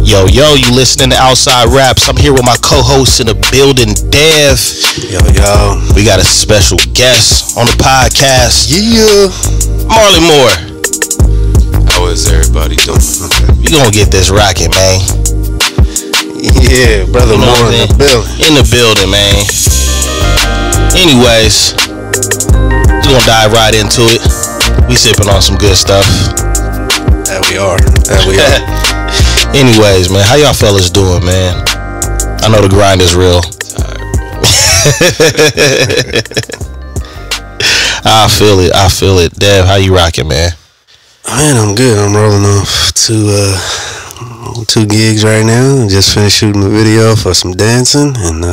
Yo, you listening to Outside Raps. I'm here with my co-host in the building, Dev. Yo. We got a special guest on the podcast. Yeah. Marlon Moore. How is everybody doing? We gonna get this rocking, man. Yeah, brother Moore in the building. In the building, man. Anyways, just gonna dive right into it. We sipping on some good stuff. That we are. Anyways, man, how y'all fellas doing, man? I know the grind is real. I feel it. Dev, how you rocking, man? Man, I'm good. I'm rolling off two gigs right now. I just finished shooting a video for some dancing, and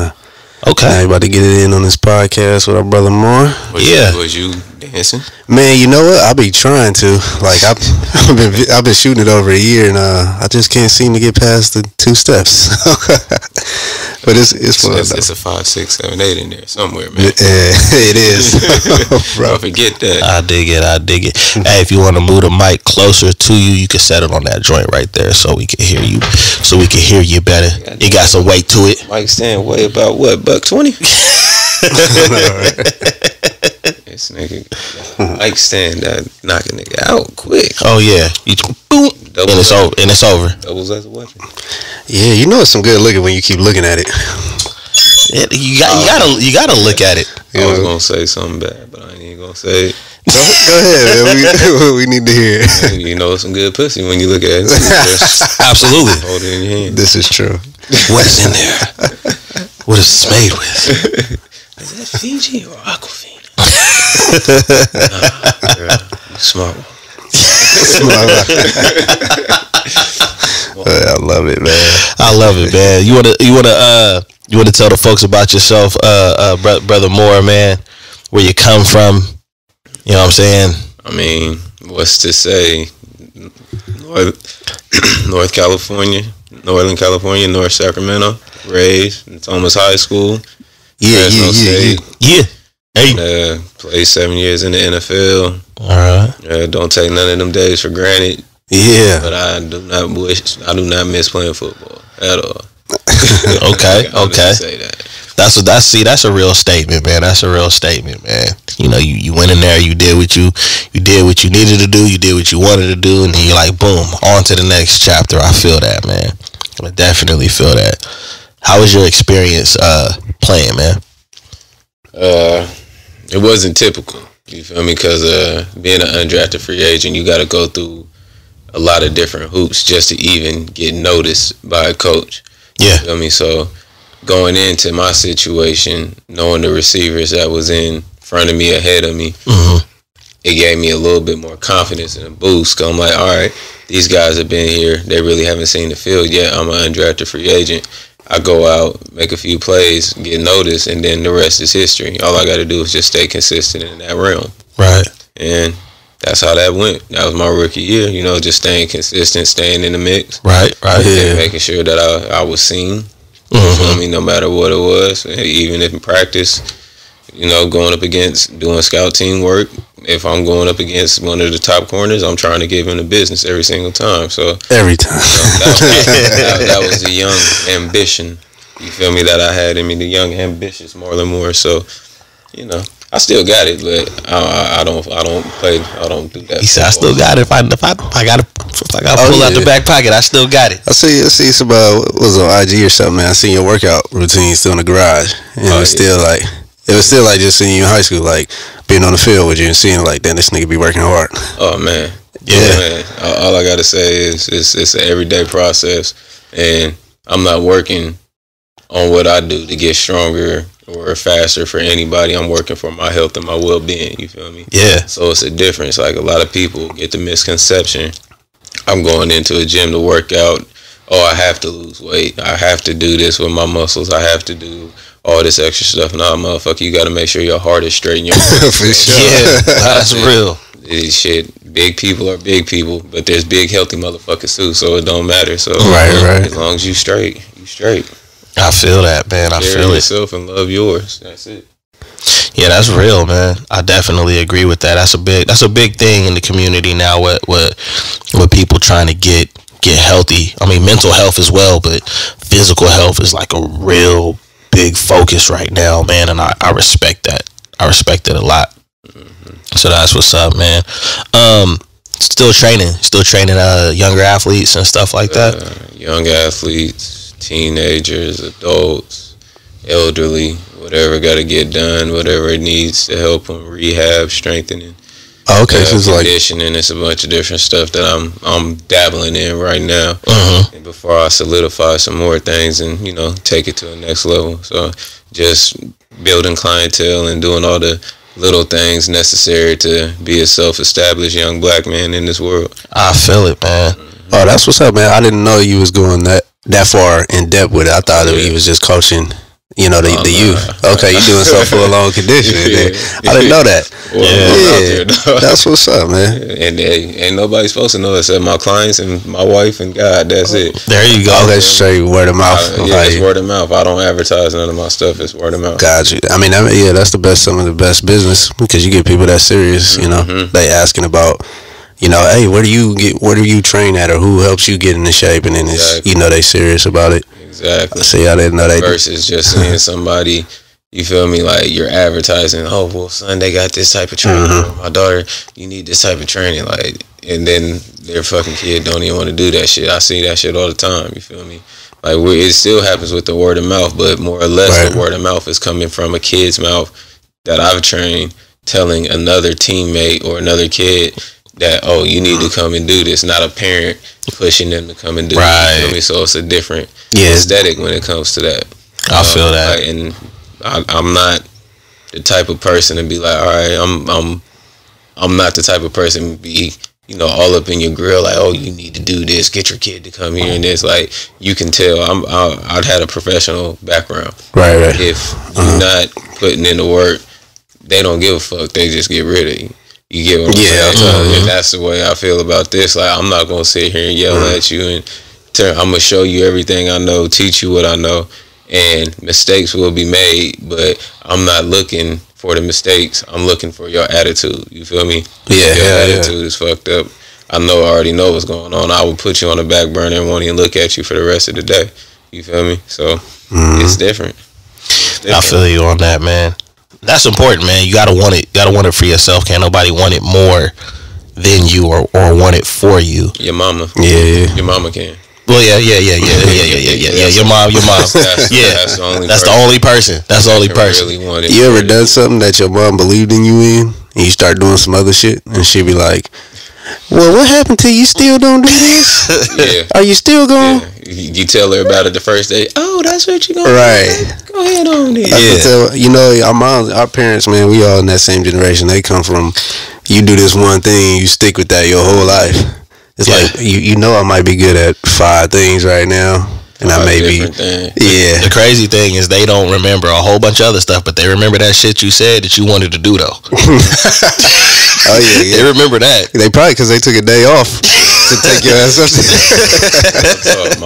okay, now about to get it in on this podcast with our brother Moore. Was you dancing? Man, you know what? I be trying to. Like I've been shooting it over a year, and I just can't seem to get past the 2 steps. But it's fun. It's a 5, 6, 7, 8 in there somewhere, man. It is. Bro, don't forget that. I dig it. Hey, if you want to move the mic closer to you, you can set it on that joint right there, so we can hear you. So we can hear you better. You got some weight to it. Mic stand weigh about what? $120? This nigga mic stand that knock a nigga out quick. Oh yeah, boom, and it's over. Doubles as a weapon. Yeah, you know it's some good looking when you keep looking at it. Yeah, you gotta look at it. I was gonna say something bad, but I ain't even gonna say it. Go ahead, man. We need to hear. You know some good pussy when you look at it. Absolutely. Hold it in your hand. This is true. What is in there? What is this made with? Is that Fiji or Aquafina? Smart one. I love it, man. You wanna tell the folks about yourself, brother Moore, man, where you come from. You know what I'm saying? I mean, what's to say? North California, Northern California, North Sacramento, raised in Thomas High School. Yeah. Hey. Played 7 years in the NFL. All right. Don't take none of them days for granted. Yeah. But I do not miss playing football at all. Okay. Say that. That's a real statement, man. That's a real statement, man. You know, you went in there, you did what you needed to do, you did what you wanted to do, and then you're like, boom, on to the next chapter. I feel that, man. I definitely feel that. How was your experience playing, man? It wasn't typical. You feel me? Because being an undrafted free agent, you got to go through a lot of different hoops just to even get noticed by a coach. Yeah. You feel me? So going into my situation, knowing the receivers that was in front of me, ahead of me, it gave me a little bit more confidence and a boost. Cause I'm like, all right, these guys have been here. They really haven't seen the field yet. I'm an undrafted free agent. I go out, make a few plays, get noticed, and then the rest is history. All I got to do is just stay consistent in that realm. Right. And that's how that went. That was my rookie year, you know, just staying consistent, staying in the mix. Right. And making sure that I was seen. You feel me? No matter what it was. Even if in practice, you know, going up against doing scout team work, if I'm going up against one of the top corners, I'm trying to give him the business every single time. So every time. That was the young ambition. You feel me? That I had in me, the young ambitious Marlon Moore. So, you know, I still got it, but I don't do that. He said, I still got it. If I gotta pull out the back pocket, I still got it. I see some was on IG or something, man. I seen your workout routine still in the garage, and it was still like just seeing you in high school, like being on the field with you and seeing like, damn, this nigga be working hard. Oh man, yeah. Man. All I gotta say is it's an everyday process, and I'm not working on what I do to get stronger or faster for anybody. I'm working for my health and my well-being. You feel me? Yeah. So it's a difference. Like a lot of people get the misconception, I'm going into a gym to work out. Oh, I have to lose weight. I have to do this with my muscles. I have to do all this extra stuff. Nah, motherfucker, you got to make sure your heart is straight and your for sure. Yeah, that's real. This shit, big people are big people, but there's big healthy motherfuckers too, so it don't matter. So right. As long as you straight, you straight. I feel that, man. I feel it. Yourself and love yours. That's it. Yeah, that's real, man. I definitely agree with that. That's a big thing in the community now. What people trying to get get healthy. I mean, mental health as well, but physical health is like a real big focus right now, man. And I respect that. I respect it a lot. So that's what's up, man. Still training younger athletes and stuff like that. Young athletes, teenagers, adults, elderly, whatever got to get done, whatever it needs to help them, rehab, strengthening. Okay, so it's conditioning. It's a bunch of different stuff that I'm dabbling in right now. And before I solidify some more things and take it to the next level. So just building clientele and doing all the little things necessary to be a self-established young black man in this world. I feel it, man. Oh, that's what's up, man. I didn't know you was going that far in depth with it. I thought that you was just coaching, the youth. Okay, you doing some full-on conditioning. I didn't know that. That's what's up, man. And ain't nobody supposed to know except my clients and my wife and God. That's it. There you go. Okay, straight word of mouth. It's word of mouth. I don't advertise none of my stuff. It's word of mouth. Got you. I mean, that's some of the best business because you get people that serious. They asking about. Hey, where do you train at, or who helps you get into shape, and then it's, they serious about it. Exactly. See, I didn't know that. Versus just seeing somebody, you feel me, like you're advertising, oh, well, son, they got this type of training. My daughter, you need this type of training. Like, and then their fucking kid don't even want to do that shit. I see that shit all the time, you feel me? Like, it still happens with the word of mouth, but more or less the word of mouth is coming from a kid's mouth that I've trained telling another teammate or another kid that, oh, you need to come and do this, not a parent pushing them to come and do it. You feel me? So it's a different aesthetic when it comes to that. I feel that. And I'm not the type of person to be like, all right, I'm not the type of person to be, all up in your grill, like, oh, you need to do this, get your kid to come here and this. Like, you can tell I'd had a professional background. Right. If you're not putting in the work, they don't give a fuck. They just get rid of you. You get what I'm saying? And that's the way I feel about this. Like, I'm not going to sit here and yell at you and I'm going to show you everything I know, teach you what I know, and mistakes will be made, but I'm not looking for the mistakes. I'm looking for your attitude. You feel me? Your attitude is fucked up. I already know what's going on. I will put you on the back burner and won't even look at you for the rest of the day. You feel me? So it's different. I feel you on that, man. That's important, man. You gotta want it. You gotta want it for yourself. Can't nobody want it more than you or want it for you. Your mama. Yeah. Your mama can. Well, yeah. Your mom. That's the only person. That's the only person. Really want it. You ever done something that your mom believed in you in, and you start doing some other shit, and she be like, well, what happened to you? Still don't do this? Are you still going? You tell her about it the first day. Oh, that's what you're going to do. Go ahead on it. Our parents, man, we all in that same generation. They come from, you do this one thing, you stick with that your whole life. It's like, I might be good at 5 things right now. And I may be, The crazy thing is they don't remember a whole bunch of other stuff, but they remember that shit you said that you wanted to do, though. Oh, yeah. They remember that. They probably, because they took a day off to take your ass up. So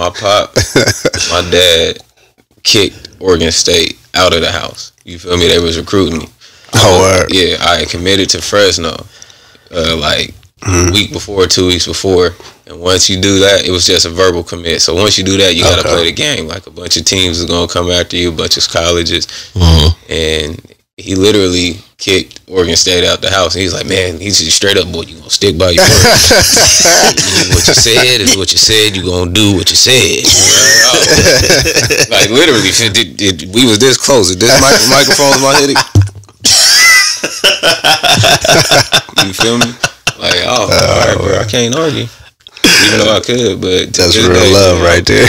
my dad kicked Oregon State out of the house. You feel me? They was recruiting me. Oh, word. Yeah, I committed to Fresno, week before, 2 weeks before. And once you do that, it was just a verbal commit. So once you do that, you got to play the game. Like, a bunch of teams is going to come after you, a bunch of colleges. And he literally kicked Oregon State out the house. And he's like, man, he's just straight up, boy, you going to stick by your word. What you said is what you said. You going to do what you said. Like, literally, we was this close. This microphone in my head. You feel me? Like, all right, bro, I can't argue. Even though I could, but that's real love right there.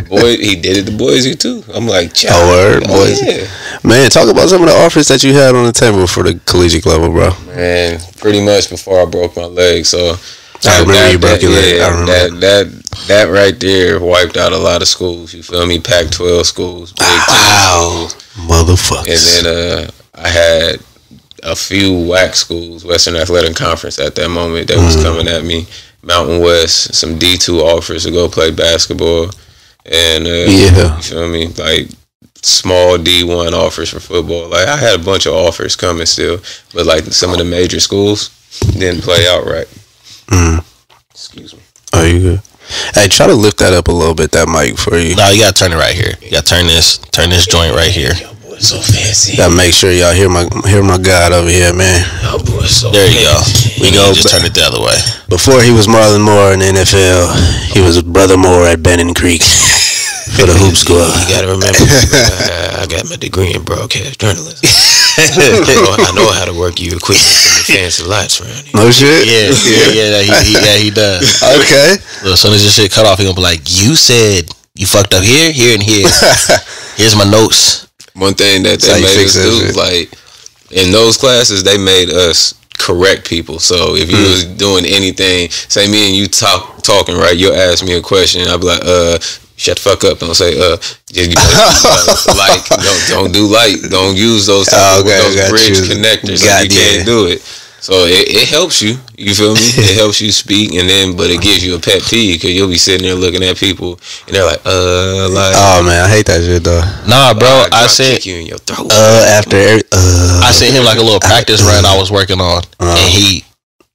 Boy, he did it to Boise too. I'm like, Boise. Yeah. Man, talk about some of the offers that you had on the table for the collegiate level, bro. Man, pretty much before I broke my leg. So I remember you broke your leg. I remember that right there wiped out a lot of schools. You feel me? Pac-12 schools, Big 10 schools, motherfuckers. And then I had a few WAC schools, Western Athletic Conference, at that moment that was coming at me. Mountain West, some D2 offers to go play basketball, and you feel me, like small D1 offers for football. Like, I had a bunch of offers coming still, but like some of the major schools didn't play out right. Excuse me. Oh, you good? Hey, try to lift that up a little bit, that mic for you. No, you gotta turn it right here. You gotta turn this joint right here. So fancy. Gotta make sure y'all hear my God over here, man. Oh boy, so there you go. We go. Just turn it the other way. Before he was Marlon Moore in the NFL, he was Brother Moore at Benton Creek for the Hoop Squad. You gotta remember, I got my degree in broadcast journalism. I know how to work your equipment from the fancy lights around here. No shit. He does. Okay. So as soon as this shit cut off, he gonna be like, "You said you fucked up here, and here. Here's my notes." One thing that they made us do, like in those classes, they made us correct people. So if you was doing anything, say me and you talking right, you'll ask me a question, I'll be like, shut the fuck up. Don't say like don't do like, don't use those those bridge connectors. Like, you can't do it. So it helps you. You feel me? It helps you speak, but it gives you a pet peeve because you'll be sitting there looking at people and they're like, oh man, I hate that shit though. Nah, bro, I sent you in your throat. I sent him like a little practice run I was working on, and he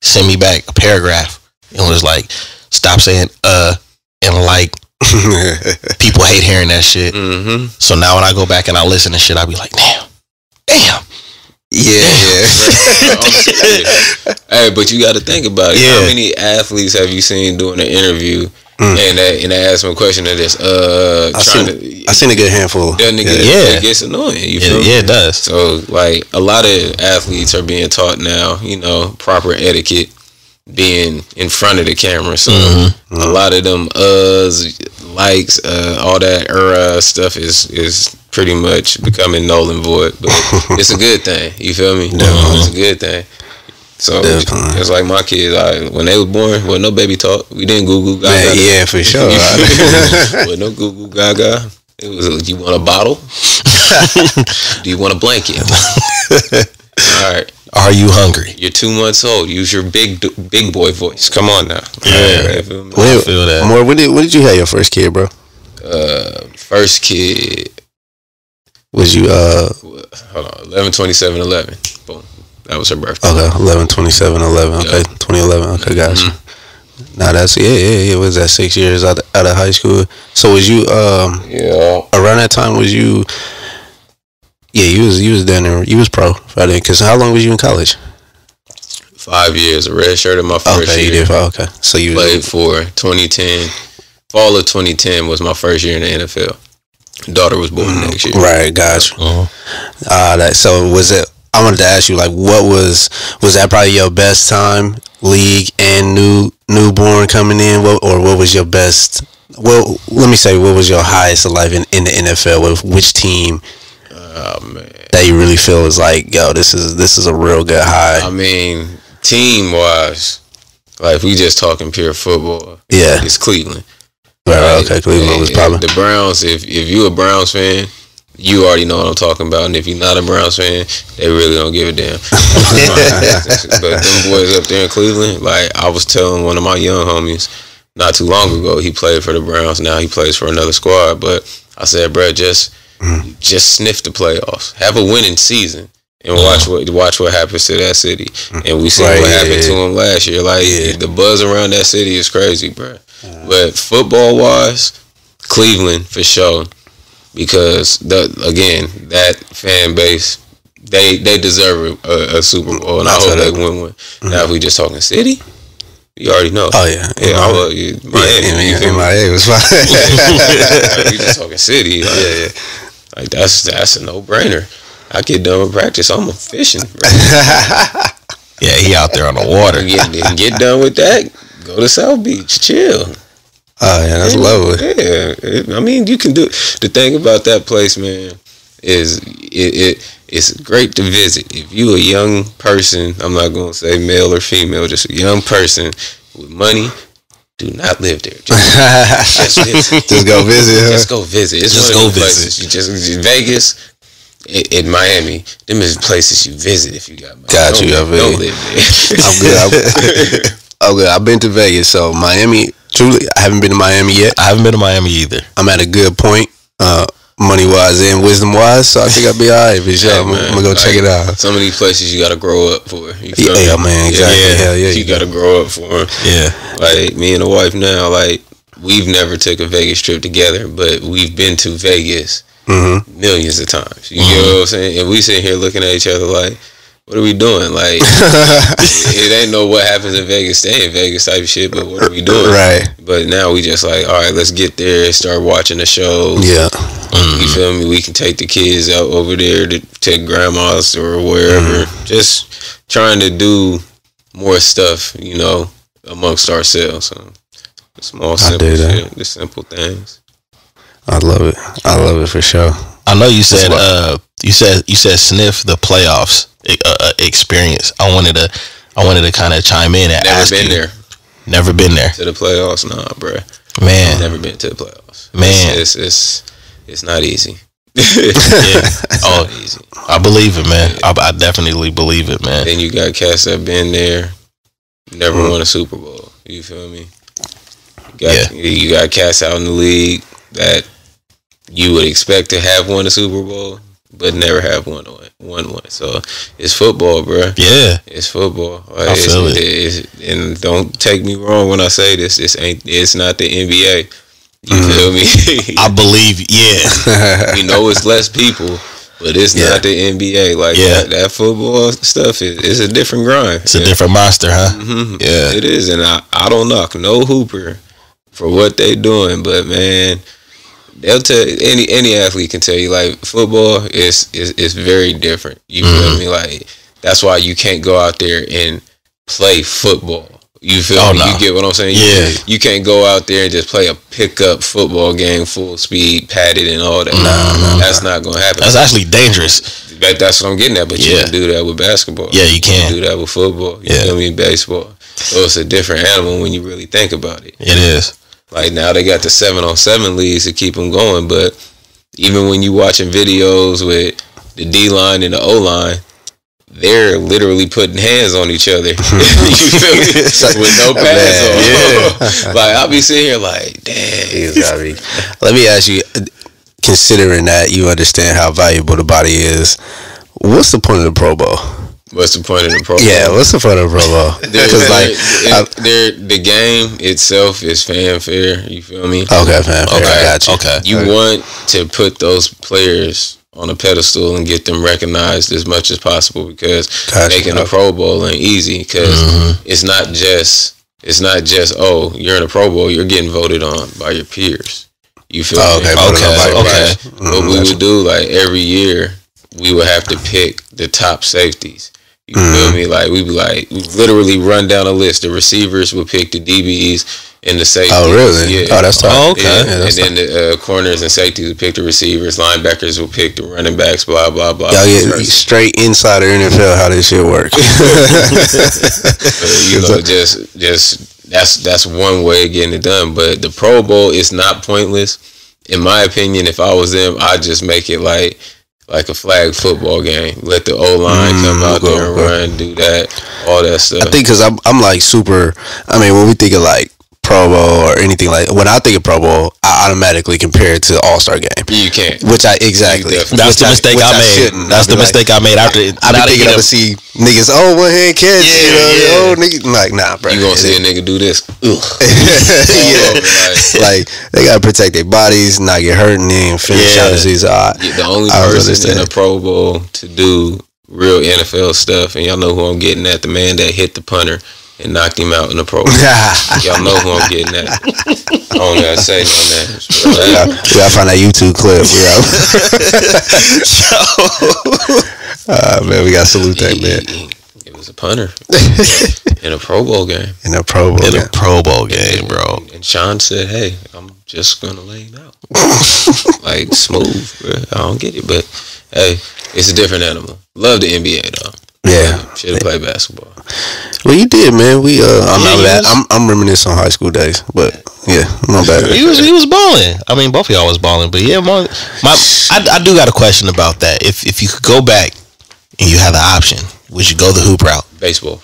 sent me back a paragraph and was like, "Stop saying and like." People hate hearing that shit. Mm-hmm. So now when I go back and I listen to shit, I be like, damn. Yeah. Hey, but you got to think about it. Yeah. How many athletes have you seen doing an interview and they ask them a question of this? I seen a good handful. It gets annoying. You feel me? Yeah, it does. So like a lot of athletes are being taught now, proper etiquette, being in front of the camera. So a lot of them likes, all that stuff is pretty much becoming null and void. But it's a good thing. You feel me? It's a good thing. So it's like my kids, when they were born, no baby talk. We didn't Google Gaga. Yeah, for sure. No Google Gaga. It was, do you want a bottle? Do you want a blanket? All right. Are you hungry? You're 2 months old. Use your big boy voice. Come on now. Yeah, right, I feel that. More, when did you have your first kid, bro? First kid was you hold on, 11/27/11. Boom. That was her birthday. Okay, 11/27/11. Okay, 2011. Okay, gotcha. Now that's it was that 6 years out of high school. So was you around that time? Was you? Yeah, you was down there. You was pro, right? Because how long was you in college? 5 years. A red shirt in my first year. You did. Okay, so you played for 2010. Fall of 2010 was my first year in the NFL. Daughter was born next year. Right, gotcha. So was it? I wanted to ask you, like, what was that probably your best time, league and newborn coming in, or what was your best? Well, let me say, what was your highest of life in the NFL? With which team? Oh man, that you really feel is like, yo, this is a real good high. I mean, team wise, like if we just talking pure football, it's Cleveland. Right, okay, Cleveland was probably the Browns. If you a Browns fan, you already know what I'm talking about, and if you're not a Browns fan, they really don't give a damn. But them boys up there in Cleveland, like I was telling one of my young homies not too long ago, he played for the Browns. Now he plays for another squad, but I said, bro, just sniff the playoffs, have a winning season, and watch what happens to that city. And we see what happened to them last year. Like the buzz around that city is crazy, bro. But football wise, Cleveland for sure, because that fan base, they deserve a Super Bowl, and I hope they win one. Now if we just talking city, you already know. Oh yeah, Miami. Miami was fine. We just talking city. Like that's a no brainer. I get done with practice, I'm fishing. Yeah, he out there on the water. Get done with that. Go to South Beach, chill. Oh yeah, that's lovely. Yeah, I mean, you can do. The thing about that place, man, is it's great to visit. If you a young person, I'm not gonna say male or female, just a young person with money, do not live there. Just visit. Just go visit. Just go visit. It's just one of the places. You just Vegas. In Miami, them is places you visit if you got money. Got you. Don't live there. I'm good. I've been to Vegas, so Miami. Truly, I haven't been to Miami yet. I haven't been to Miami either. I'm at a good point, money wise and wisdom wise, so I think I'll be alright. For sure, I'm gonna go check it out. Some of these places you gotta grow up for. Yeah, man, exactly. Yeah, you gotta grow up for them. Yeah, like me and the wife now, like we've never took a Vegas trip together, but we've been to Vegas millions of times. You get what I'm saying? And we sit here looking at each other like, what are we doing? Like, it ain't no what happens in Vegas, stay in Vegas type of shit, but what are we doing? Right. But now we just like, all right, let's get there, start watching the shows. Yeah. You feel me? We can take the kids out over there to take grandmas or wherever. Just trying to do more stuff, you know, amongst ourselves. So the small, simple shit, the simple things. I love it. I love it for sure. I know you said you said sniff the playoffs experience. I wanted to kind of chime in and ask you. Never been there to the playoffs, nah, bro. Man, never been to the playoffs. Man, it's not easy. Oh, not easy. I believe it, man. I definitely believe it, man. Then you got cats that been there, never won a Super Bowl. You feel me? You got cats out in the league that you would expect to have won a Super Bowl, but never have won one. So it's football, bro. Yeah, it's football. I feel it. And don't take me wrong when I say this. It's not the NBA. You feel me? I believe. Yeah, we know it's less people, but it's not the NBA. Like that football stuff is a different grind. It's a different monster, huh? Yeah, it is. And I don't knock no hooper for what they doing, but man, they'll tell any athlete can tell you like football is very different. You feel me? Like that's why you can't go out there and play football. You feel me? No. You get what I'm saying? Yeah. You can't go out there and just play a pickup football game, full speed, padded, and all that. That's not gonna happen. That's actually dangerous. That's what I'm getting at. But you can do that with basketball. Yeah, you can do that with football. You feel me? Baseball. So it's a different animal when you really think about it. It is. Like now they got the 7-on-7 leagues to keep them going, but even when you watching videos with the D line and the O line, they're literally putting hands on each other. You feel me? With no pads on. Yeah. Like I'll be sitting here like, damn. Let me ask you, considering that you understand how valuable the body is, what's the point of the Pro Bowl? What's the point of the Pro Bowl? Yeah, what's the point of the Pro Bowl? The game itself is fanfare. You feel me? Okay, fanfare. Okay, got you. Okay. You want to put those players on a pedestal and get them recognized as much as possible because making a Pro Bowl ain't easy because it's not just you're in a Pro Bowl, you're getting voted on by your peers. You feel me? Okay. What we would do like every year, we would have to pick the top safeties. You feel me? Like we literally run down a list. The receivers would pick the DBs and the safeties. Oh really? Yeah. Oh, that's tough. Oh, okay. Yeah, and then the corners and safeties would pick the receivers. Linebackers would pick the running backs. Blah blah blah. Y'all get straight insider NFL how this shit works. You know, just that's one way of getting it done. But the Pro Bowl is not pointless. In my opinion, if I was them, I'd just make it like a flag football game. Let the O-line come out there and run, do that, all that stuff. I think because I'm like super, I mean, when we think of like Pro Bowl or anything like, when I think of Pro Bowl, I automatically compare it to the All-Star game. You can't. Exactly. That's the mistake I made. That's the mistake I made after. I be thinking I would see niggas, one hand catch, niggas, like, nah, bro. You gonna see a nigga do this? Like, they gotta protect their bodies, not get hurt, and then finish out the season. The only person in a Pro Bowl to do real NFL stuff, and y'all know who I'm getting at, the man that hit the punter and knocked him out in the Pro Bowl. Y'all know who I'm getting at. I don't gotta say no names. We gotta find that YouTube clip. Man, we gotta salute that man. It was a punter in a Pro Bowl game. In a Pro Bowl game, bro. And Sean said, "Hey, I'm just gonna lay him out." Like smooth, bro. I don't get it, but hey, it's a different animal. Love the NBA though. Yeah, should have played basketball. Well, you did, man. I'm reminiscing on high school days, but yeah, not bad. He was balling. I mean, both of y'all was balling, but yeah, I do got a question about that. If you could go back and you had the option, would you go the hoop route? Baseball.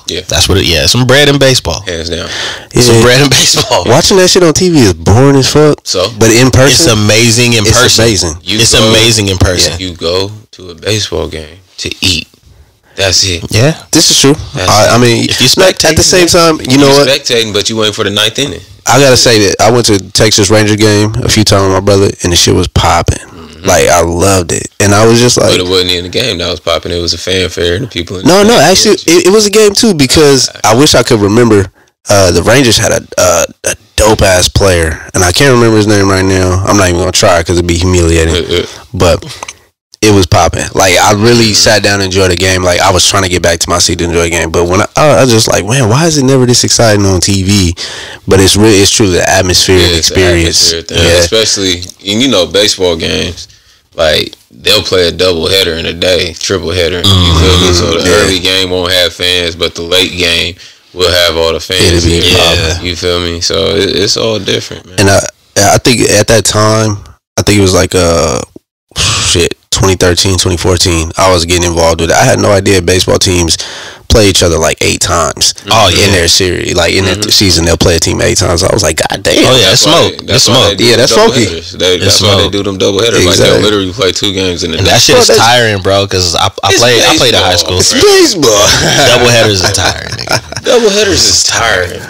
Yeah, that's what it. Yeah, some bread in baseball. Hands down. Some bread in baseball. Watching that shit on TV is boring as fuck. So, but in person, it's amazing in person. It's amazing. It's amazing in person. You go to a baseball game to eat. That's it. Yeah, this is true. I mean, if you at the same time, you know what? Spectating, but you waiting for the 9th inning. I gotta say that I went to Texas Ranger game a few times with my brother, and the shit was popping. Like, I loved it, and I was just like, but it wasn't in the game that was popping. It was a fanfare, and the people. No, actually, it was a game too, because I wish I could remember. The Rangers had a dope ass player, and I can't remember his name right now. I'm not even gonna try because it'd be humiliating. But it was popping. Like, I really sat down and enjoyed the game. Like, I was trying to get back to my seat to enjoy the game, but when I was just like, man, why is it never this exciting on TV? But it's truly the atmosphere and experience. Especially in baseball games. Like, they'll play a double header in a day, triple header. You feel me? So the early game won't have fans, but the late game will have all the fans. You feel me? So it's all different, man. And I think at that time, I think it was like 2013, 2014, I was getting involved with it. I had no idea baseball teams play each other like 8 times. In their series, like in their season, they'll play a team 8 times. I was like, God damn. Oh yeah, that's smoke. That's smoke. Yeah, that's funky. That's why they do them double headers. Exactly. Like, they'll literally play 2 games in a day. That shit is tiring, bro. Because I played at high school. It's baseball. Double headers is tiring, nigga. Double headers is tiring.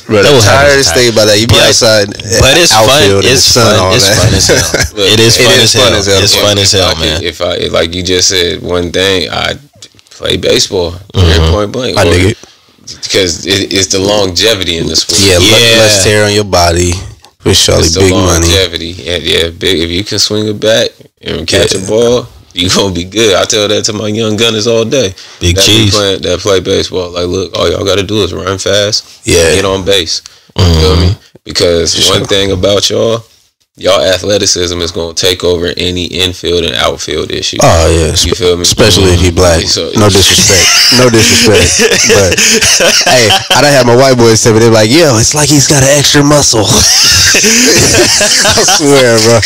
Bro, the tiredest thing about that, you be outside, but it's fun. It's fun. It's fun as hell. It is fun as hell. It's fun as hell, man. If like you just said, one thing, I play baseball. Point blank. I dig it. Because it's the longevity in the sport. Yeah, less tear on your body. For surely big money. Longevity. Big. If you can swing a bat and catch a ball, you gonna be good. I tell that to my young gunners all day. Big cheese. That play baseball. Like, look, all y'all gotta do is run fast. Yeah. Get on base. You feel me? Because one thing about y'all athleticism is going to take over any infield and outfield issue. Oh, yeah. You feel me? Especially if he black. No disrespect. No disrespect. But, hey, I done had my white boys tell me, they're like, yo, it's like he's got an extra muscle. I swear, bro.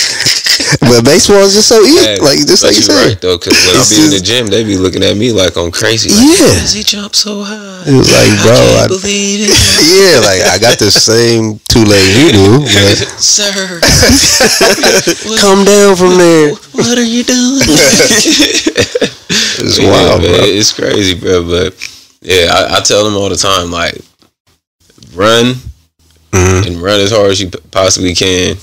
But baseball is just so easy. Hey, like, just like you said. Right, though, because when I be in the gym, they be looking at me like I'm crazy. Like, yeah. How does he jump so high? It was like, bro, I can't believe it. Yeah, like, I got the same 2 legs you do. But sir. Come down from there. What are you doing? It's wild, man, bro. It's crazy, bro. But yeah, I tell them all the time, like, run and run as hard as you possibly can.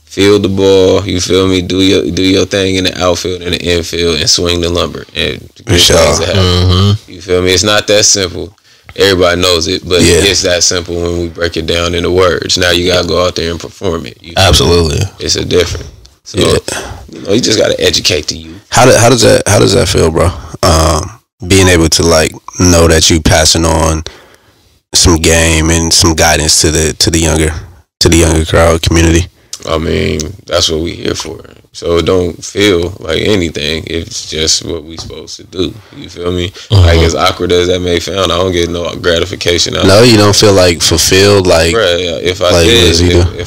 Field the ball, you feel me? Do your thing in the outfield and the infield, and swing the lumber. And good things to happen. You feel me? It's not that simple. Everybody knows it, but it's that simple when we break it down into words. Now you gotta go out there and perform it. Absolutely, it's a different. So you just gotta educate the youth. How does that feel, bro? Being able to like know that you passing on some game and some guidance to the younger crowd community. I mean, that's what we here for. So it don't feel like anything. It's just what we supposed to do. You feel me? Like, as awkward as that may sound, I don't get no gratification out of it. No, you don't feel like fulfilled. Like, bruh, if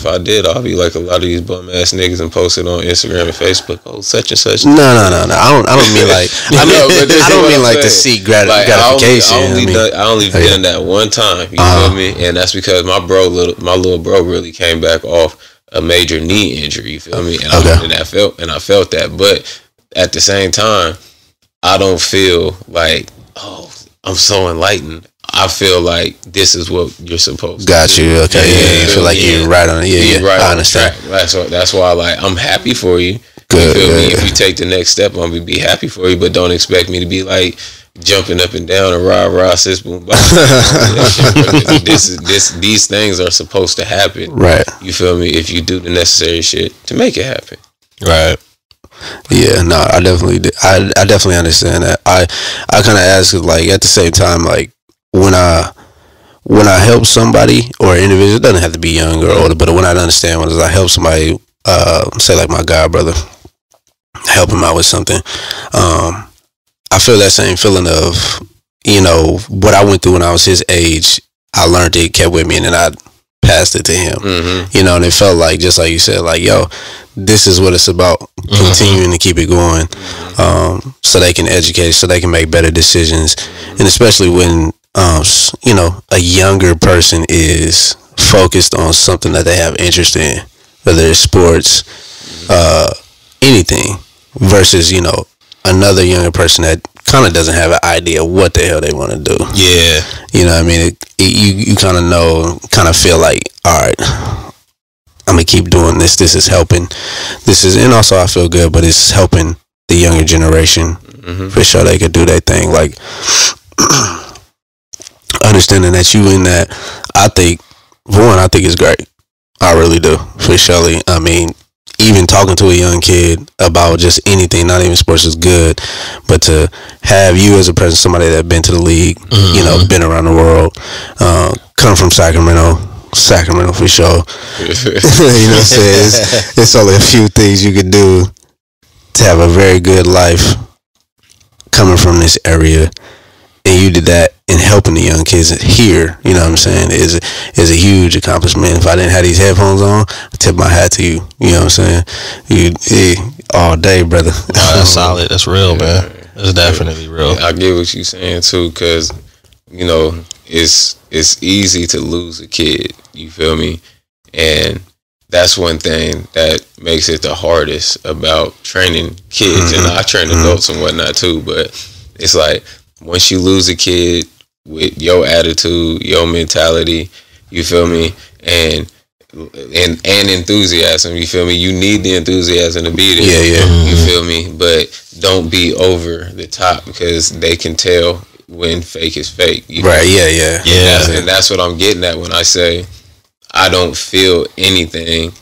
I did, I'll be like a lot of these bum ass niggas and post it on Instagram and Facebook. Oh, such and such. No. I don't mean like. I don't mean like to seek gratification. I only done that one time. You feel me? And that's because my little bro really came back off a major knee injury, you feel me? And I felt that, but at the same time, I don't feel like, oh, I'm so enlightened. I feel like this is what you're supposed to do. Got you. Okay. You feel like you're right on it. Yeah. Right I understand. That's why, like, I'm happy for you. Good. You feel me? If you take the next step, I'm gonna be happy for you, but don't expect me to be like jumping up and down and rah sis boom bop. These things are supposed to happen, right? You feel me? If you do the necessary shit to make it happen, right? Yeah, no, I definitely understand that. I kind of ask, like, at the same time, like, when I help somebody or an individual, it doesn't have to be young or older, but when I understand when I help somebody, say like my god brother, help him out with something, I feel that same feeling of, you know, what I went through when I was his age. I learned it, kept with me, and then I passed it to him. You know, and it felt like, just like you said, like, yo, this is what it's about, continuing to keep it going, so they can educate, so they can make better decisions, and especially when, you know, a younger person is focused on something that they have interest in, whether it's sports, anything, versus, you know, another younger person that kind of doesn't have an idea what the hell they want to do. Yeah. You know what I mean? You kind of know, kind of feel like, all right, I'm going to keep doing this. This is helping. And also I feel good, but it's helping the younger generation. For sure they could do their thing. Like, understanding that you in that, I think is great. I really do. For sure. I mean, even talking to a young kid about just anything, not even sports, is good. But to have you as a person, somebody that been to the league, you know, been around the world, come from Sacramento for sure. You know what I'm saying? It's only a few things you could do to have a very good life coming from this area. And you did that and helping the young kids here, you know what I'm saying, is a huge accomplishment. If I didn't have these headphones on, I tip my hat to you. You know what I'm saying? You all day, brother. No, that's solid. That's real, man. That's definitely real. I get what you're saying too, because you know it's easy to lose a kid. You feel me? And that's one thing that makes it the hardest about training kids. And I train adults and whatnot too, but it's like once you lose a kid with your attitude, your mentality, you feel me, and enthusiasm, you feel me. You need the enthusiasm to be there. You feel me, but don't be over the top, because they can tell when fake is fake. Right? Yeah. And that's what I'm getting at when I say I don't feel anything.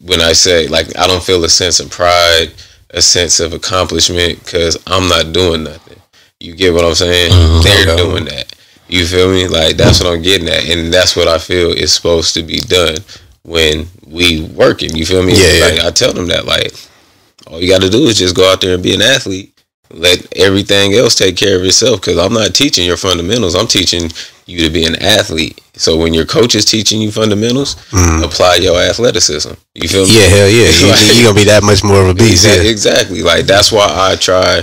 When I say, like, I don't feel a sense of pride, a sense of accomplishment, because I'm not doing nothing. You get what I'm saying? They're doing that. You feel me? Like, that's what I'm getting at. And that's what I feel is supposed to be done when we working. You feel me? Like, I tell them that, like, all you got to do is just go out there and be an athlete. Let everything else take care of itself, because I'm not teaching your fundamentals. I'm teaching you to be an athlete. So when your coach is teaching you fundamentals, apply your athleticism. You feel me? Yeah, hell yeah. Like, you're going to be that much more of a beast. Exactly. Like, that's why I try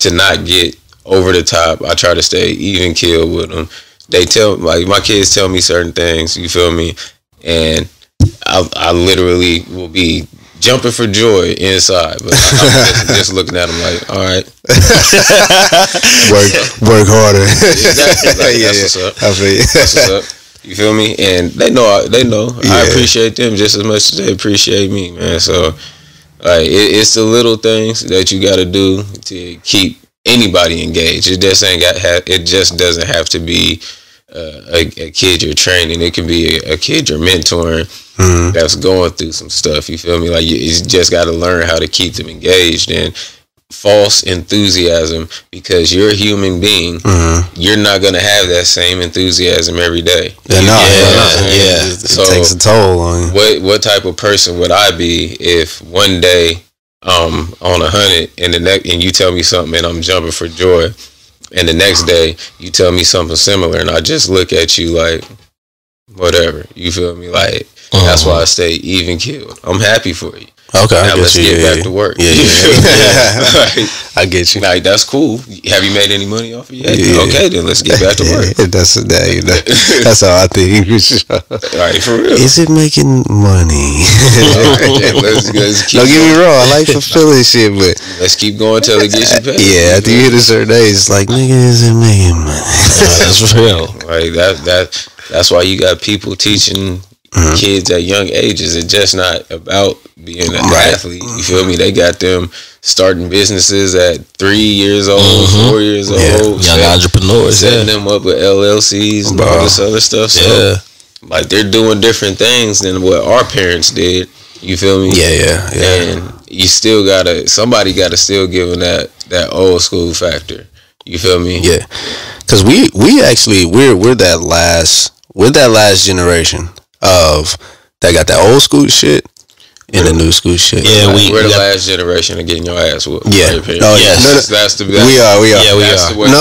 to not get over the top. I try to stay even keel with them. They tell, like, my kids tell me certain things, you feel me? And I literally will be jumping for joy inside, but I'm just looking at them like, all right. work harder. Exactly. Like, that's what's up. I feel you. That's what's up. You feel me? And they know. I appreciate them just as much as they appreciate me, man. So, like, it's the little things that you got to do to keep anybody engaged. It just doesn't have to be a kid you're training. It can be a kid you're mentoring that's going through some stuff. You feel me? Like, you just got to learn how to keep them engaged. And false enthusiasm, because you're a human being, you're not going to have that same enthusiasm every day. So it takes a toll on you. What type of person would I be if one day on 100 and you tell me something and I'm jumping for joy, and the next day you tell me something similar and I just look at you like whatever? You feel me? Like, that's why I stay even keeled. I'm happy for you. Okay, now let's get back to work. Like, I get you. Like, that's cool. Have you made any money off of it? Okay, then let's get back to work. That's how I think. All right, for real. Is it making money? Right, let's keep Don't get me wrong. I like fulfilling shit, but let's keep going till it gets you paid. Yeah, after you hit a certain age, it's like, nigga, is it making money? That's real. Right. That's why you got people teaching kids at young ages. It's just not about being an athlete. You feel me? They got them starting businesses at 3 years old, 4 years old. Young entrepreneurs. Setting them up with LLCs and all this other stuff. So, like, they're doing different things than what our parents did. You feel me? Yeah. And you still somebody gotta still give them that old school factor. You feel me? Yeah. Because we actually, we're that last generation of that got that old school shit and the new school shit. Yeah, we're the last generation of getting your ass whooped. Yeah. That's the we are. Yeah, we are.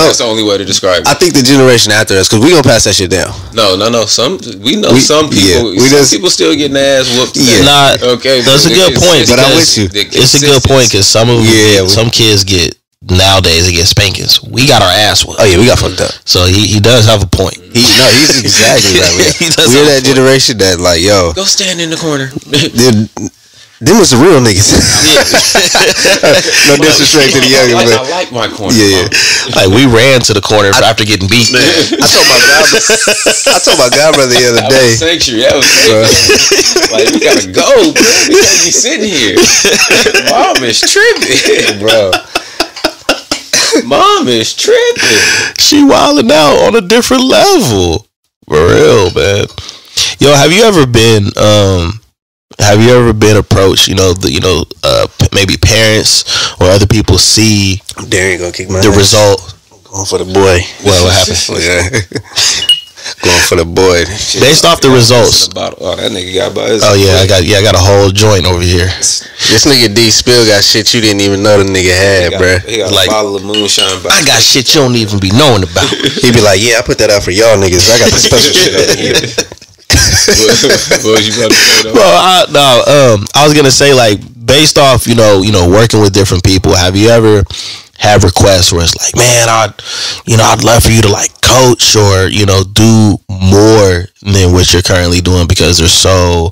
That's the only way to describe it. I think the generation after us, because we gonna pass that shit down. No. Some people. Some people still getting their ass whooped. Okay. That's a good point. But I'm with you. It's a good point, because some kids get. Nowadays, they get spankings. We got our ass whooped. Oh yeah, we got fucked up. So he does have a point. He's exactly right. We're that generation that, like, yo, go stand in the corner. them was the real niggas. No disrespect to the younger, but I like my corner. Yeah. Like we ran to the corner after getting beat. I told my godbrother the other day. Sanctuary. That was sanctuary. Like we gotta go, bro. We can't be sitting here. Mom is tripping, Bro. Mom is tripping. She wilding out on a different level. For real, man. Yo, have you ever been approached? Maybe parents or other people see Darren gonna kick my the ass. result. Going for the boy. What happened? Going for the boy. Based off the results. Oh, that nigga got by his. Oh yeah, I got a whole joint over here. This nigga D Spill got shit you didn't even know the nigga had, bruh. He got Like, a bottle of moonshine. I got shit you don't even be knowing about. He be like, yeah, I put that out for y'all niggas. I got the special shit over here. What was you about to say though? Well, I was gonna say, like, based off working with different people, have you ever had requests where it's like, man, I'd love for you to like coach or do more than what you're currently doing because they're so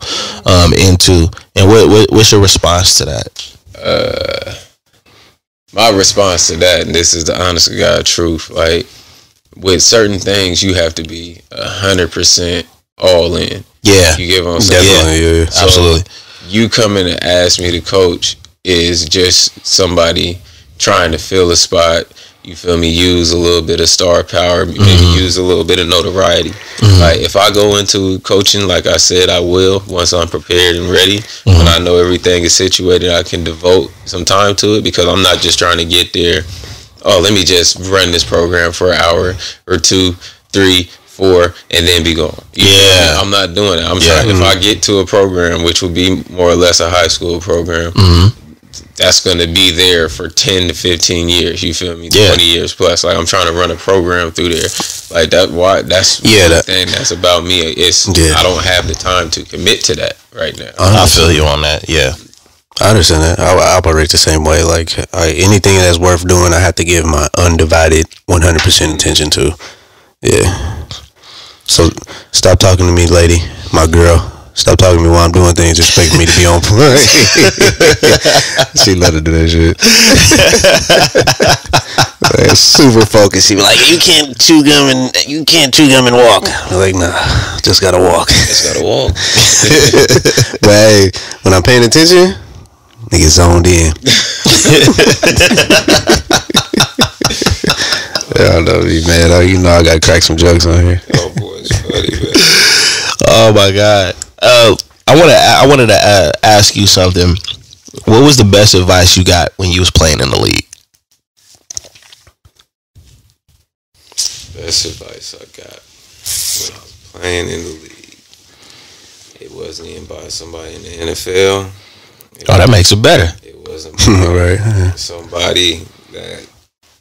into, and what's your response to that? My response to that, and this is the honest to God truth, like with certain things you have to be 100% all in. Yeah, you get what I'm saying? Definitely, yeah. So absolutely. You coming to ask me to coach is just somebody trying to fill a spot. You feel me? Use a little bit of star power, maybe use a little bit of notoriety. Like if I go into coaching, like I said, I will once I'm prepared and ready. When I know everything is situated, I can devote some time to it because I'm not just trying to get there. Oh, let me just run this program for an hour or 2, 3, 4, and then be gone. Yeah, I'm not doing it. I'm trying. If I get to a program, which would be more or less a high school program, that's going to be there for 10 to 15 years. You feel me? 20 years plus. Like I'm trying to run a program through there. Like that. Why? That's the thing. That's about me. It's I don't have the time to commit to that right now. I feel you on that. Yeah. I understand that. I operate the same way. Like anything that's worth doing, I have to give my undivided 100% attention to. Yeah. So stop talking to me, lady, my girl. Stop talking to me while I'm doing things, expecting me to be on point. She let her do that shit. Like, super focused. She be like, you can't chew gum and walk. I'm like, nah, just gotta walk. But hey, when I'm paying attention, nigga zoned in. I don't know, man. You know I gotta crack some jokes on here. Oh boy, it's funny, man. Oh my God. I wanted to ask you something. What was the best advice you got when you was playing in the league? Best advice I got when I was playing in the league, it wasn't even by somebody in the NFL. That makes it better. It wasn't by right. somebody that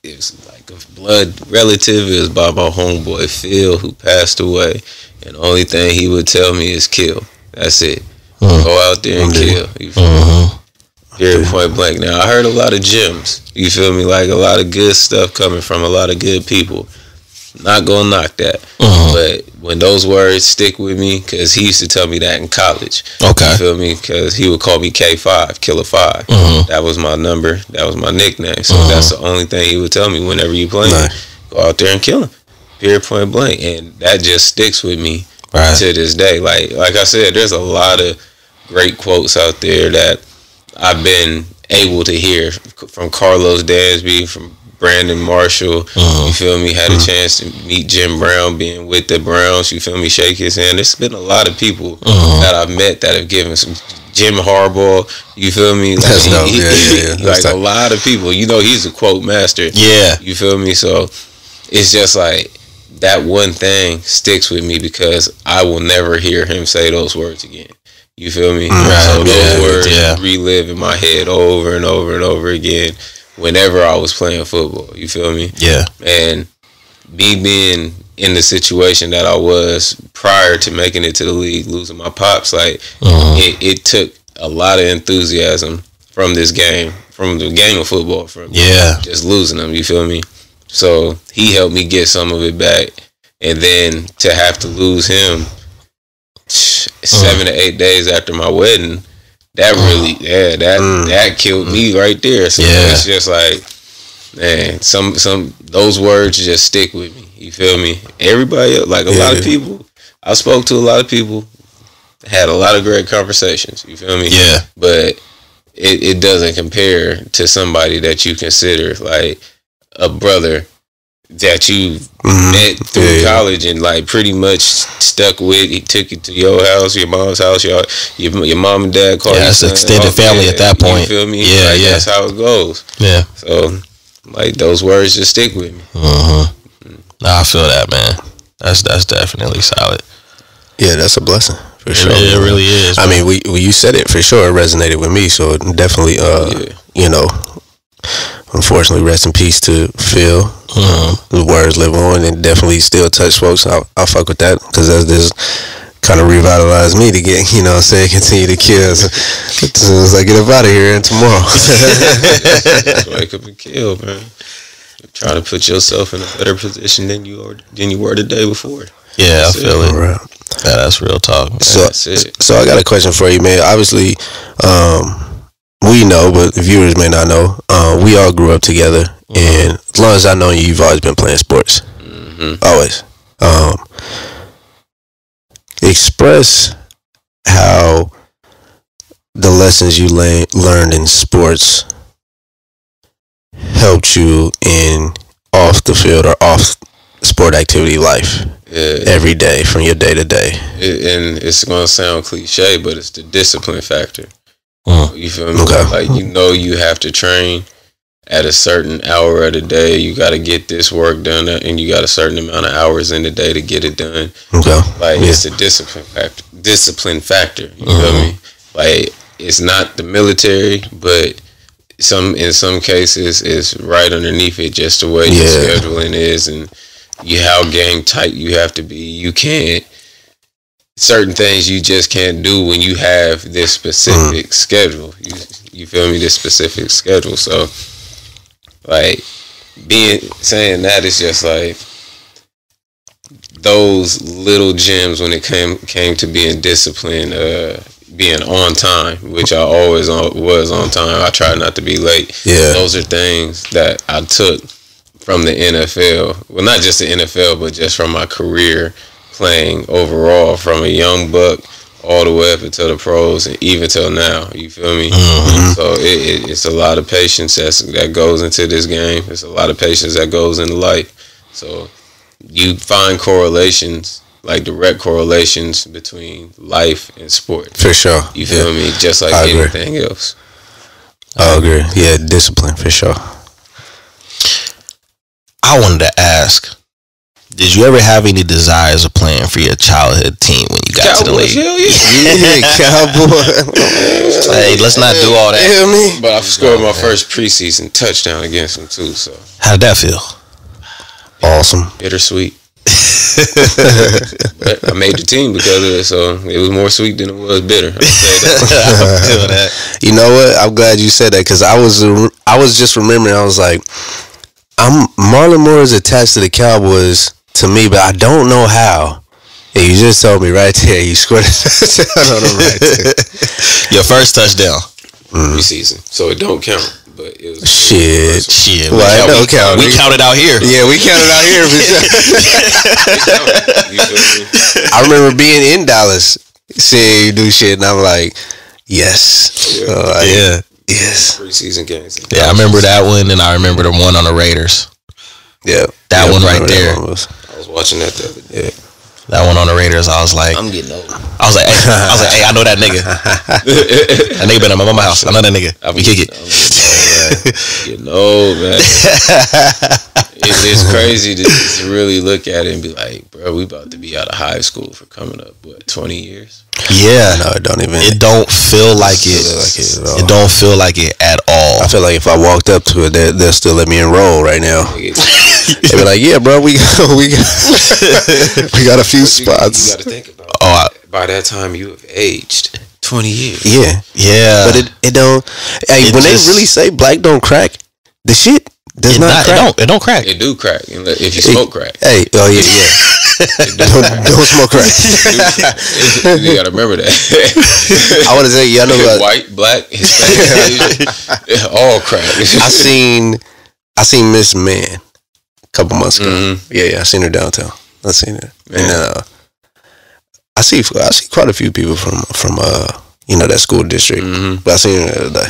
is like a blood relative. It was by my homeboy Phil, who passed away. And the only thing he would tell me is kill. That's it. Go out there and kill. You feel me? Period, point blank. Now, I heard a lot of gems. You feel me? Like a lot of good stuff coming from a lot of good people. Not gonna knock that. But when those words stick with me, because he used to tell me that in college. Okay. You feel me? Because he would call me K5, Killer 5. That was my number. That was my nickname. So that's the only thing he would tell me whenever you play. Go out there and kill him. Period, point blank. And that just sticks with me to this day. Like I said, there's a lot of great quotes out there that I've been able to hear from Carlos Dansby, from Brandon Marshall. You feel me? Had a chance to meet Jim Brown, being with the Browns. You feel me? Shake his hand. There's been a lot of people that I've met that have given some. Jim Harbaugh, you feel me? Like, that's dope. Like a lot of people. You know, he's a quote master. Yeah. You feel me? So it's just like that one thing sticks with me because I will never hear him say those words again. You feel me? So those words relive in my head over and over and over again whenever I was playing football. You feel me? Yeah. And me being in the situation that I was prior to making it to the league, losing my pops, like it took a lot of enthusiasm from this game, from the game of football, from just losing them. You feel me? So he helped me get some of it back, and then to have to lose him 7 to 8 days after my wedding, that really, that killed me right there. So it's just like, man, some those words just stick with me. You feel me? Everybody else, like a lot of people, I spoke to a lot of people, had a lot of great conversations. You feel me? Yeah. But it doesn't compare to somebody that you consider like a brother that you met through college and like pretty much stuck with. He took you to your house, your mom's house, your mom and dad called you. That's extended family at that point. You feel me? Yeah, like, that's how it goes. Yeah. So like those words just stick with me. Nah, I feel that, man. That's definitely solid. Yeah, that's a blessing for sure. It really is. I mean, when you said it, for sure, it resonated with me. So definitely, you know, unfortunately, rest in peace to Phil. The words live on and definitely still touch folks. I'll fuck with that because that's this kind of revitalized me to get, you know what I'm saying, continue to kill. So, as soon as I get up out of here and tomorrow. Wake up and kill, man. Try to put yourself in a better position than you were the day before. Yeah, that's I feel it. Right. Yeah, that's real talk, man. So I got a question for you, man. Obviously, we know, but the viewers may not know. We all grew up together, and as long as I know you, you've always been playing sports. Always. Express how the lessons you learned in sports helped you in off the field or off sport activity life every day from your day to day. And it's gonna sound cliche, but it's the discipline factor. You feel me? Okay. Like, you know, you have to train at a certain hour of the day. You got to get this work done, and you got a certain amount of hours in the day to get it done. Okay. Like, it's the discipline factor. You feel me? Like, it's not the military, but in some cases it's right underneath it, just the way your scheduling is and how game tight you have to be. You can't, certain things you just can't do when you have this specific schedule. You feel me? This specific schedule. So like saying that is just like those little gems when it came to being disciplined, being on time, which I always was on time. I try not to be late. Yeah. Those are things that I took from the NFL. Well, not just the NFL, but just from my career playing overall, from a young buck all the way up until the pros and even till now. You feel me? So it's a lot of patience that goes into this game. It's a lot of patience that goes into life. So you find correlations, like direct correlations between life and sport. For sure. You feel me? Just like anything else. I agree. Yeah, discipline, for sure. I wanted to ask, did you ever have any desires of playing for your childhood team when you got to the league? Hell yeah. Cowboy. Hey, let's not do all that. You hear me? But I scored my first preseason touchdown against them too, so. How did that feel? Awesome. Bittersweet. But I made the team because of it, so it was more sweet than it was bitter. I feel that. You know what? I'm glad you said that because I was just remembering. I was like, Marlon Moore is attached to the Cowboys to me, but I don't know how. Yeah, you just told me right there. You scored a touchdown on him right there. Your first touchdown. Preseason, so it don't count. But it was Shit. Well, don't count. We counted out here. Yeah, we counted out here. I remember being in Dallas, seeing you do shit, and I'm like, yes. Yeah. Yes. Preseason games. Yeah, I remember that one, and I remember the one on the Raiders. Yeah. That one right there. I was watching that the other day. That one on the Raiders, I was like, I'm getting old. I was like, hey, I know that nigga. That nigga been at my mama's house. I know that nigga. We kick it. Getting old, man. It's crazy to really look at it and be like, bro, we about to be out of high school for coming up, 20 years? Yeah. No, it don't even. It don't feel like it. It don't feel like it at all. I feel like if I walked up to it, they'll still let me enroll right now. They be like, yeah, bro, we got a few spots. You got to think about by that time you have aged 20 years. Yeah. Yeah. But it don't. Hey, when they really say black don't crack, the shit Does not crack. It don't crack. It do crack if you smoke crack. Hey, oh yeah. don't smoke crack. You gotta remember that. I want to say, y'all know about white, black, Hispanic, Asian, all crack. I seen Miss Man a couple months ago. Mm-hmm. Yeah, I seen her downtown. I seen her, and I see quite a few people from that school district. Mm-hmm. But I seen her the other day.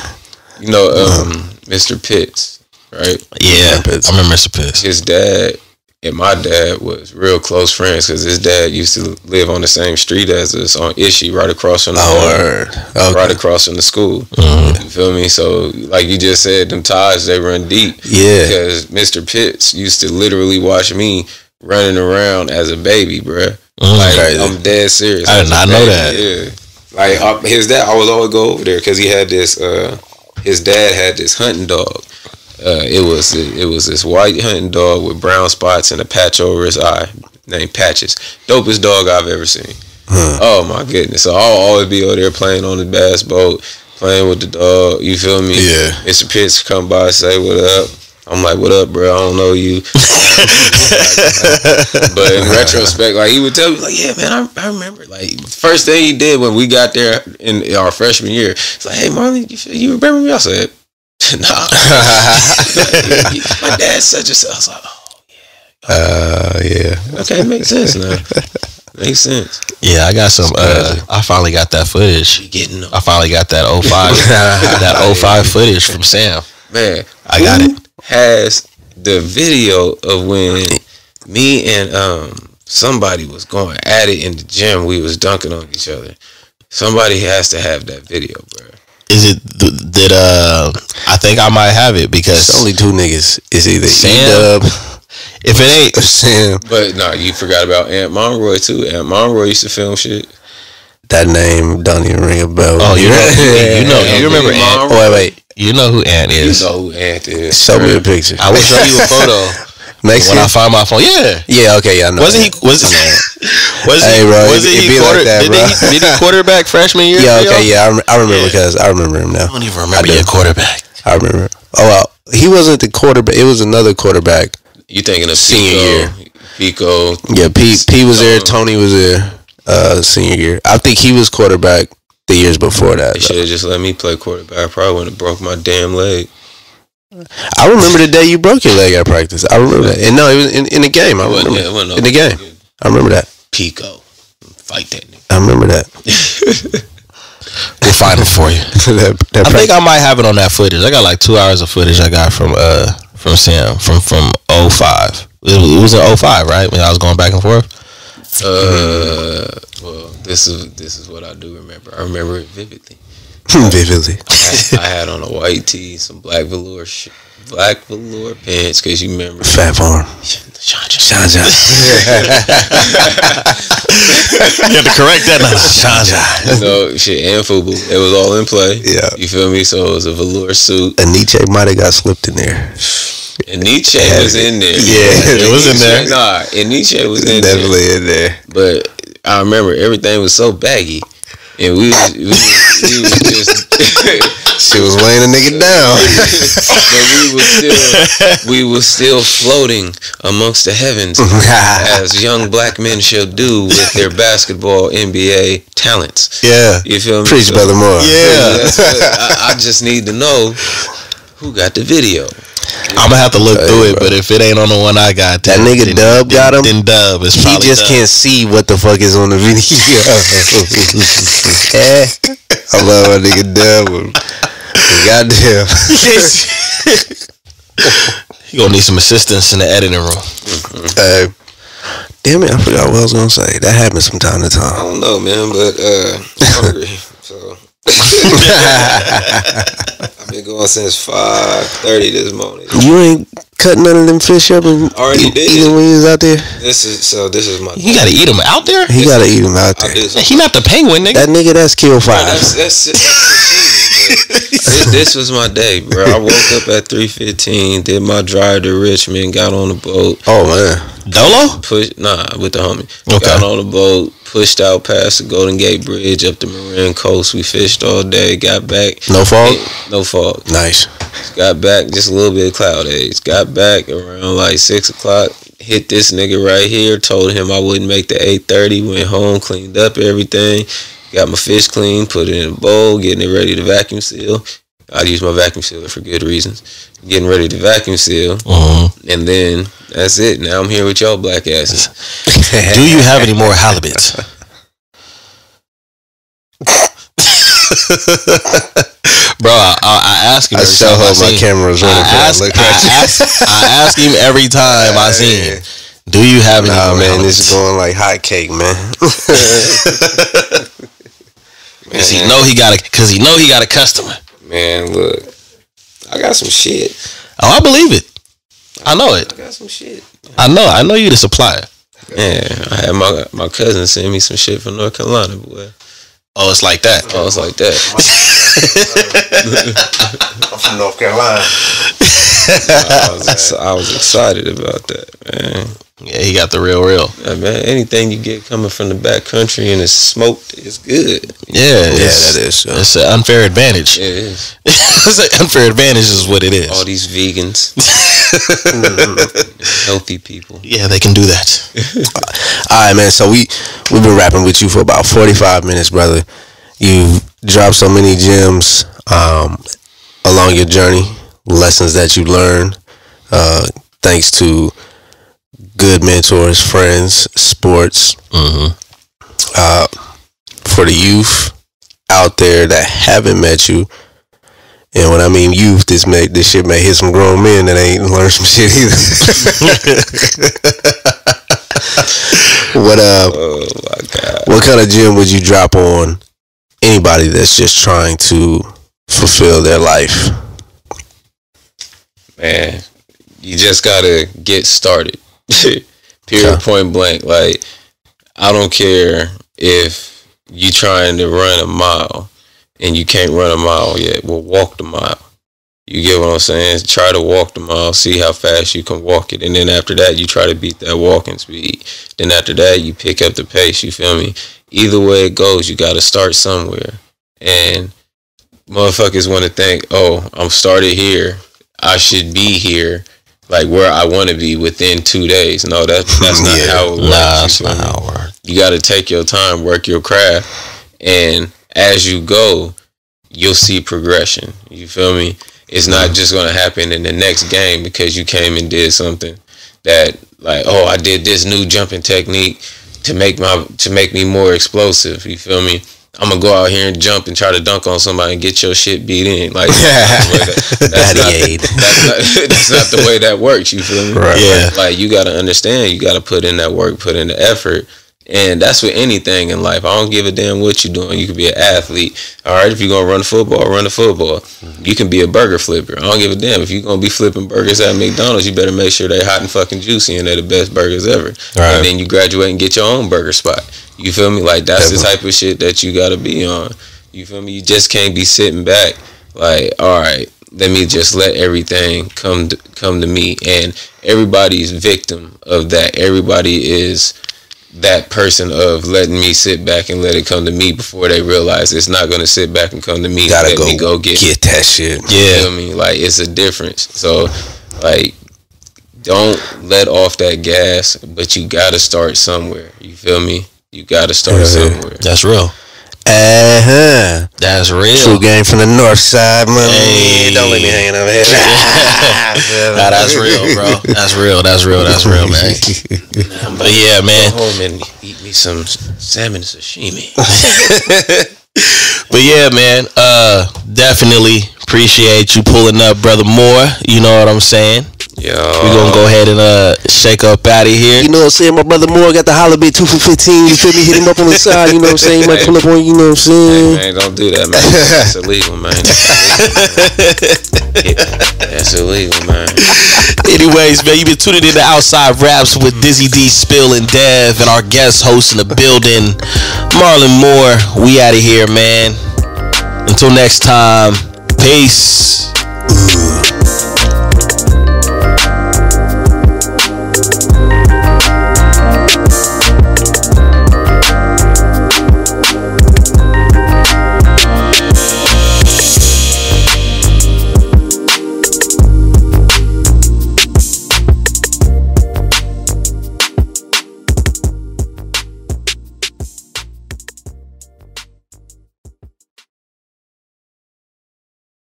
Mr. Pitts, right? Yeah, I remember Mr. Pitts. His dad and my dad was real close friends because his dad used to live on the same street as us on Ishii, right across from right across from the school. Mm-hmm. You feel me? So, like you just said, them ties, they run deep. Yeah. Because Mr. Pitts used to literally watch me running around as a baby, bruh. Like, I'm dead serious. I did not know that. Yeah. Like, his dad, I was always go over there because he had this, his dad had this hunting dog. It was this white hunting dog with brown spots and a patch over his eye named Patches. Dopest dog I've ever seen. Oh my goodness. So I'll always be over there playing on the bass boat, playing with the dog. You feel me? Yeah. Mr. Pitts come by, say what up. I'm like, what up, bro? I don't know you. But in retrospect, like, he would tell me, like, yeah, man, I remember. Like, the first thing he did when we got there in our freshman year, it's like, hey, Marlon, you remember me? I said, nah. My dad's such and such. I was like, oh, yeah. Yeah. Okay, makes sense now. Makes sense. Yeah, I got some. I finally got that footage. I finally got that 05, that 05 footage from Sam. Man, I got it. Has the video of when me and somebody was going at it in the gym? We was dunking on each other. Somebody has to have that video, bro. Is it that I think I might have it because it's only two niggas. It's either Sam. If it ain't Sam, but nah, you forgot about Aunt Monroy too. Aunt Monroy used to film shit. That name don't even ring a bell. Oh, you remember Aunt? Oh, wait. You know who Aunt is. You know who Aunt is. Show me a picture. I will show you a photo. When I find my phone, yeah, okay, yeah, I know. Did he quarterback freshman year? Yeah, okay, yeah, I remember because I remember him now. I don't even remember your quarterback. I remember. Oh, well, he wasn't the quarterback. It was another quarterback. You thinking of senior year? Pico. Yeah, P was there. Tony was there. Senior year. I think he was quarterback the years before that. They should have just let me play quarterback. I probably wouldn't have broke my damn leg. I remember the day you broke your leg at practice. I remember that. And no, it was in the game. I remember. In the game. I remember that. Pico. Fight that nigga. I remember that. We'll find it for you. I think I might have it on that footage. I got like 2 hours of footage I got from Sam from 05. It was in 05, right? When I was going back and forth. Well, this is what I do remember. I remember it vividly. Vividly. I had on a white tee, some black velour pants, because you remember Fat Farm. Sean. You have to correct that now. Sean. So shit and FUBU, it was all in play. Yeah. You feel me? So it was a velour suit. And Nietzsche might have got slipped in there. And Nietzsche was in there. Yeah, it was in there. Nah, and Nietzsche was in definitely in there. But I remember everything was so baggy. And we was just she was weighing a nigga down. But we was still floating amongst the heavens as young black men should do with their basketball NBA talents. Yeah. You feel me? Preach, Brother Moore. Yeah. I just need to know who got the video. I'm gonna have to look through it, but if it ain't on the one I got, that nigga Dub got him. Then Dub is probably he just can't see what the fuck is on the video. I love my nigga Dub. Goddamn. You gonna need some assistance in the editing room. Damn it, I forgot what I was gonna say. That happens from time to time. I don't know, man, but I'm hungry, so. I've been going since 5:30 this morning. You ain't cutting none of them fish up and already did eating when you was out there? This is my. You gotta eat them out there. He gotta eat them out there. He not the penguin, nigga. That nigga, that's kill fire. That's sashimi. This was my day, bro. I woke up at 3:15, did my drive to Richmond, got on the boat. Oh man, Dolo? With the homie. Okay. Got on the boat, pushed out past the Golden Gate Bridge up the Marin Coast. We fished all day, got back. no fog. No fog. Nice. Got back, just a little bit of cloud age. Got back around like 6 o'clock. Hit this nigga right here. Told him I wouldn't make the 8:30. Went home, cleaned up everything. Got my fish clean, put it in a bowl, getting it ready to vacuum seal. I'd use my vacuum sealer for good reasons. Getting ready to vacuum seal. And then that's it. Now I'm here with y'all black asses. Do you have any more halibuts? Bro, I ask him every time I see him. Cameras running. I ask him every time I see him. Do you have any more man, halibuts? this is going like hot cake, man. Cause he know he got a customer. Man, look, I got some shit. Oh, I believe it. I know it. I got some shit. I know you the supplier. Yeah, I had my cousin send me some shit from North Carolina, boy. Oh, it's like that. Oh, it's like that. I'm from North Carolina. I was excited about that, man. Yeah, he got the real. Yeah, man, anything you get coming from the back country and it's smoked, it's good. Yeah, that is. It's an unfair advantage. It is. It's an unfair advantage is what it is. All these vegans, healthy people. Yeah, they can do that. All right, man. So we've been rapping with you for about 45 minutes, brother. You've dropped so many gems along your journey, lessons that you learned, thanks to good mentors, friends, sports. For the youth out there that haven't met you, and when I mean youth, this shit may hit some grown men that ain't learned some shit either. Oh my God. What kind of gem would you drop on anybody that's just trying to fulfill their life? Man, you just gotta get started. Period, point blank. Like, I don't care if you trying to run a mile and you can't run a mile yet. Well, walk the mile. You get what I'm saying? Try to walk the mile, see how fast you can walk it. And then after that, you try to beat that walking speed. Then after that, you pick up the pace, you feel me? Either way it goes, you got to start somewhere. And motherfuckers want to think, oh, I'm started here. I should be here, like where I want to be within 2 days. No, that's not how it works. Nah, that's not how it works. You got to take your time, work your craft. And as you go, you'll see progression. You feel me? It's not just going to happen in the next game because you came and did something that, like, oh, I did this new jumping technique to make me more explosive. You feel me? I'm going to go out here and jump and try to dunk on somebody and get your shit beat in. Like, that's not the way that works. You feel me? Right. Yeah. Like, you got to understand, you got to put in that work, put in the effort. And that's with anything in life. I don't give a damn what you're doing. You could be an athlete. All right, if you're going to run the football, run the football. You can be a burger flipper. I don't give a damn. If you're going to be flipping burgers at McDonald's, you better make sure they're hot and fucking juicy and they're the best burgers ever. Right. And then you graduate and get your own burger spot. You feel me? Like, that's the type of shit that you got to be on. You feel me? You just can't be sitting back like, all right, let me just let everything come to me. And everybody's victim of that. Everybody is that person of letting me sit back and let it come to me before they realize it's not going to sit back and come to me. Gotta let me go get that shit. Yeah. You feel me? Like, it's a difference. So, like, don't let off that gas, but you got to start somewhere. You feel me? You got to start somewhere. That's real. That's real. True game from the north side, man. Hey. Don't let me hang over here. Nah, that's real, bro. That's real, man. But yeah, man. Go home and eat me some salmon sashimi. But yeah, man. Definitely appreciate you pulling up, Brother Moore. You know what I'm saying? Yo. We're gonna go ahead and shake up out of here. You know what I'm saying? My brother Moore got the holla bit 2 for 15. You feel me? Hit him up on the side. You know what I'm saying? You might pull up on, you know what I'm saying? Hey, man, don't do that, man. That's illegal, man. That's illegal, man. Anyways, man, you've been tuning in to Outside Raps with Dizzy D, Spill, and Dev, and our guest host in the building, Marlon Moore. We out of here, man. Until next time, peace.